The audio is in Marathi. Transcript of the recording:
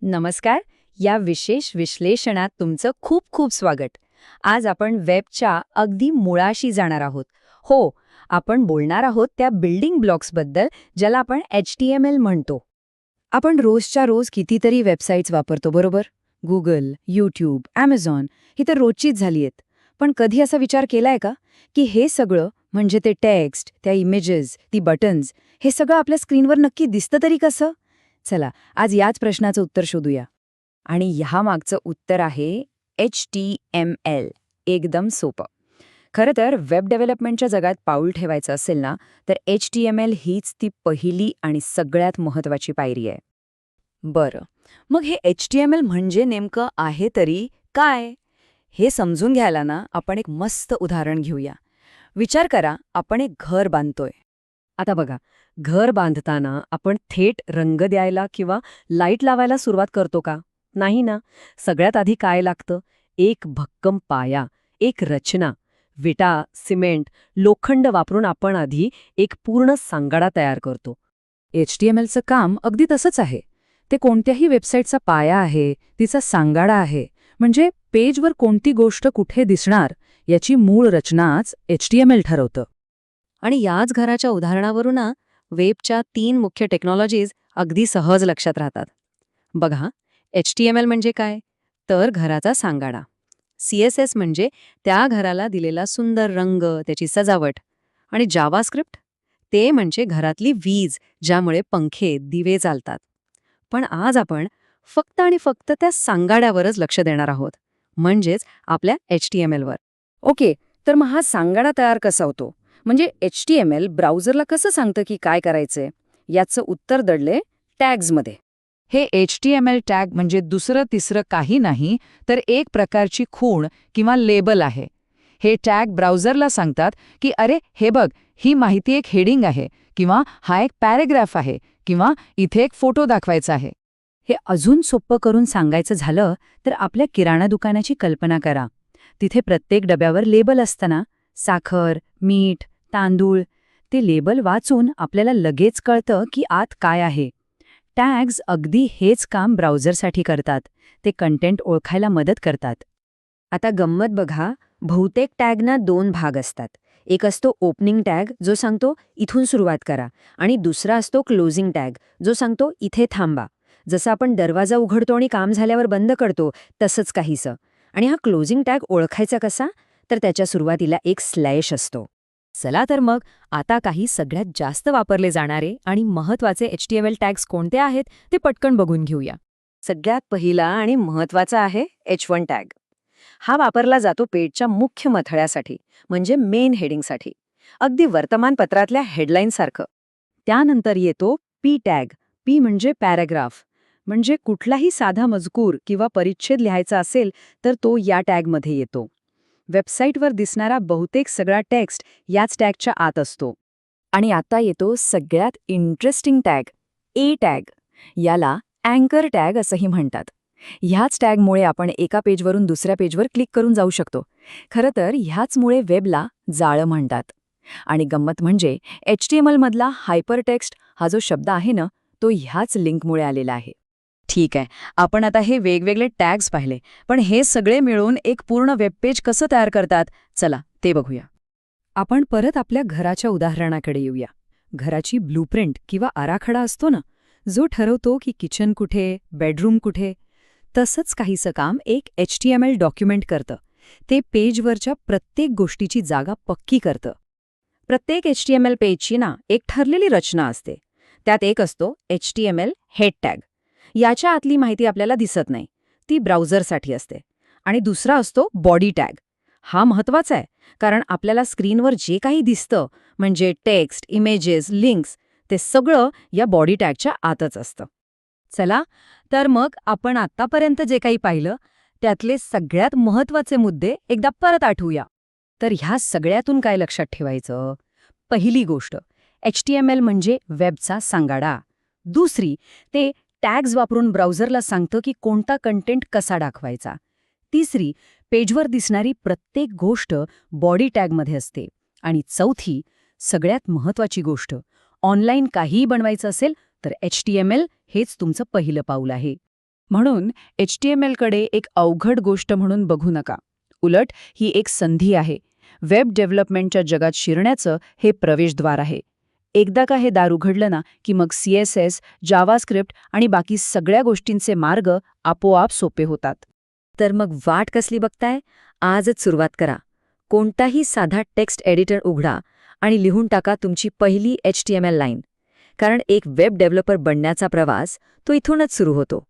नमस्कार. या विशेष विश्लेषणात तुमचं खूप खूप स्वागत. आज आपण वेबच्या अगदी मुळाशी जाणार आहोत. हो, आपण बोलणार आहोत त्या बिल्डिंग ब्लॉक्सबद्दल ज्याला आपण HTML म्हणतो. आपण रोजच्या रोज कितीतरी वेबसाईट्स वापरतो बरोबर? गुगल, यूट्यूब, Amazon ही तर रोजचीच झाली आहेत. पण कधी असा विचार केलाय का की हे सगळं म्हणजे ते टेक्स्ट, त्या इमेजेस, ती बटन्स हे सगळं आपल्या स्क्रीनवर नक्की दिसतं तरी कसं? चला, आज याच प्रश्नाचं उत्तर शोधूया. आणि ह्या मागचं उत्तर आहे HTML. एकदम सोपं. खरं तर वेब डेव्हलपमेंटच्या जगात पाऊल ठेवायचं असेल ना, तर HTML हीच ती पहिली आणि सगळ्यात महत्त्वाची पायरी आहे. बरं, मग हे HTML म्हणजे नेमकं आहे तरी काय? हे समजून घ्यायला ना आपण एक मस्त उदाहरण घेऊया. विचार करा, आपण एक घर बांधतोय. आता बघा, घर बांधताना आपण थेट रंग द्यायला किंवा लाईट लावायला सुरुवात करतो का? नाही ना. सगळ्यात आधी काय लागतं? एक भक्कम पाया, एक रचना. विटा, सिमेंट, लोखंड वापरून आपण आधी एक पूर्ण सांगाडा तयार करतो. HTMLचं काम अगदी तसंच आहे. ते कोणत्याही वेबसाईटचा पाया आहे, तिचा सांगाडा आहे. म्हणजे पेजवर कोणती गोष्ट कुठे दिसणार याची मूळ रचनाच HTML ठरवतं. आणि याच घराच्या उदाहरणावरून वेबच्या 3 मुख्य टेक्नॉलॉजीज अगदी सहज लक्षात राहतात. बघा, HTML म्हणजे काय? तर घराचा सांगाडा. CSS म्हणजे त्या घराला दिलेला सुंदर रंग, त्याची सजावट. आणि जावास्क्रिप्ट? ते म्हणजे घरातली वीज, ज्यामुळे पंखे, दिवे चालतात. पण आज आपण फक्त आणि फक्त त्या सांगाड्यावरच लक्ष देणार आहोत. म्हणजेच आपल्या HTMLवर. ओके, तर मग हा सांगाडा तयार कसा होतो? म्हणजे HTML ब्राउझरला कसं सांगतं की काय करायचंय? याचं उत्तर दडले टॅग्समध्ये. हे HTML टॅग म्हणजे दुसरं तिसरं काही नाही, तर एक प्रकारची खूण किंवा लेबल आहे. हे टॅग ब्राउझरला सांगतात की अरे हे बघ, ही माहिती एक हेडिंग आहे, किंवा हा एक पॅरेग्राफ आहे, किंवा इथे एक फोटो दाखवायचा आहे. हे अजून सोपं करून सांगायचं झालं तर आपल्या किराणा दुकानाची कल्पना करा. तिथे प्रत्येक डब्यावर लेबल असताना साखर, मीठ, तांदूळ. ते लेबल वाचून आपल्याला लगेच कळतं की आत काय आहे. टॅग्स अगदी हेच काम ब्राउझरसाठी करतात. ते कंटेंट ओळखायला मदत करतात. आता गंमत बघा, बहुतेक टॅगना 2 भाग असतात. एक असतो ओपनिंग टॅग, जो सांगतो इथून सुरुवात करा, आणि दुसरा असतो क्लोजिंग टॅग, जो सांगतो इथे थांबा. जसं आपण दरवाजा उघडतो आणि काम झाल्यावर बंद करतो, तसंच काहीसं. आणि हा क्लोजिंग टॅग ओळखायचा कसा? तर त्याच्या सुरुवातीला एक स्लॅश असतो. चला तर मग आता काही सगळ्यात जास्त वापरले जाणारे आणि महत्त्वाचे HTML टॅग्स कोणते आहेत ते पटकन बघून घेऊया. सगळ्यात पहिला आणि महत्त्वाचा आहे H1 टॅग. हा वापरला जातो पेजच्या मुख्य मथळ्यासाठी, म्हणजे मेन हेडिंगसाठी. अगदी वर्तमानपत्रातल्या हेडलाईनसारखं. त्यानंतर येतो P टॅग. P म्हणजे पॅराग्राफ. म्हणजे कुठलाही साधा मजकूर किंवा परिच्छेद लिहायचा असेल तर तो या टॅगमध्ये येतो. वेबसाईटवर दिसणारा बहुतेक सगळा टेक्स्ट याच टॅगच्या आत असतो. आणि आता येतो सगळ्यात इंटरेस्टिंग टॅग, A टॅग. याला अँकर टॅग असंही म्हणतात. ह्याच टॅगमुळे आपण एका पेजवरून दुसऱ्या पेजवर क्लिक करून जाऊ शकतो. खरं तर ह्याचमुळे वेबला जाळं म्हणतात. आणि गंमत म्हणजे HTML मधला हायपरटेक्स्ट हा जो शब्द आहे ना, तो ह्याच लिंकमुळे आलेला आहे. ठीक आहे, आपण आता हे वेगवेगळे टॅग्स पाहिले, पण हे सगळे मिळून एक पूर्ण वेबपेज कसं तयार करतात, चला ते बघूया. आपण परत आपल्या घराच्या उदाहरणाकडे येऊया. घराची ब्लूप्रिंट किंवा आराखडा असतो ना, जो ठरवतो की किचन कुठे, बेडरूम कुठे. तसंच काहीसं काम एक HTML डॉक्युमेंट करतं. ते पेजवरच्या प्रत्येक गोष्टीची जागा पक्की करतं. प्रत्येक HTML पेजची एक ठरलेली रचना असते. त्यात एक असतो HTML हेड टॅग. याच्या आतली माहिती आपल्याला दिसत नाही, ती ब्राउझरसाठी असते. आणि दुसरा असतो बॉडी टॅग. हा महत्त्वाचा आहे, कारण आपल्याला स्क्रीनवर जे काही दिसतं, म्हणजे टेक्स्ट, इमेजेस, लिंक्स, ते सगळं या बॉडी टॅगच्या आतच असतं. चला, तर मग आपण आत्तापर्यंत जे काही पाहिलं, त्यातले सगळ्यात महत्त्वाचे मुद्दे एकदा परत आठवूया. तर ह्या सगळ्यातून काय लक्षात ठेवायचं? पहिली गोष्ट, HTML म्हणजे वेबचा सांगाडा. दुसरी, ते टॅग्स वापरून ब्राउझरला सांगतं की कोणता कंटेंट कसा दाखवायचा. तिसरी, पेजवर दिसणारी प्रत्येक गोष्ट बॉडी टॅगमध्ये असते. आणि चौथी, सगळ्यात महत्त्वाची गोष्ट, ऑनलाईन काहीही बनवायचं असेल तर HTML हेच तुमचं पहिलं पाऊल आहे. म्हणून HTMLकडे एक अवघड गोष्ट म्हणून बघू नका. उलट ही एक संधी आहे. वेब डेव्हलपमेंटच्या जगात शिरण्याचं हे प्रवेशद्वार आहे. एकदा का हे दार उघडलं ना की मग CSS, जावास्क्रिप्ट आणि बाकी सगळ्या गोष्टींचे मार्ग आपोआप सोपे होतात. तर मग वाट कसली बघताय? आजच सुरुवात करा. कोणताही साधा टेक्स्ट एडिटर उघडा आणि लिहून टाका तुमची पहिली HTML लाईन. कारण एक वेब डेव्हलपर बनण्याचा प्रवास तो इथूनच सुरू होतो.